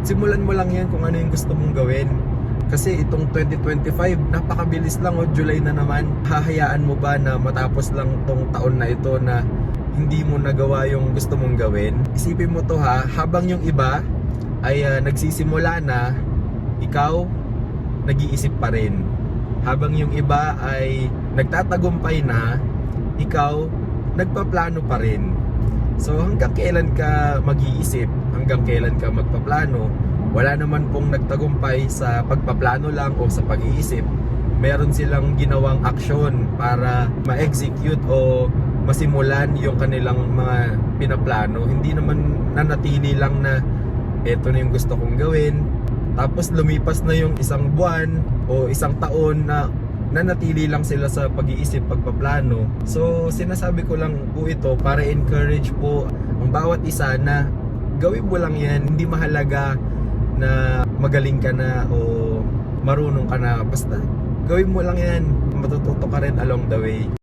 simulan mo lang yan kung ano yung gusto mong gawin. Kasi itong 2025, napakabilis lang, July na naman. Hahayaan mo ba na matapos lang tong taon na ito na hindi mo nagawa yung gusto mong gawin? Isipin mo to ha, habang yung iba ay nagsisimula na, ikaw nag-iisip pa rin. Habang yung iba ay nagtatagumpay na, ikaw nagpaplano pa rin. So hanggang kailan ka mag-iisip, hanggang kailan ka magpaplano? Wala naman pong nagtagumpay sa pagpaplano lang o sa pag-iisip. Meron silang ginawang aksyon para ma-execute o masimulan yung kanilang mga pinaplano. Hindi naman nanatili lang na eto na yung gusto kong gawin, tapos lumipas na yung isang buwan o isang taon na nanatili lang sila sa pag-iisip, pagpaplano. So sinasabi ko lang po ito para encourage po ang bawat isa na gawin mo lang yan. Hindi mahalaga na magaling ka na o marunong ka na, basta gawin mo lang yan, matututo ka rin along the way.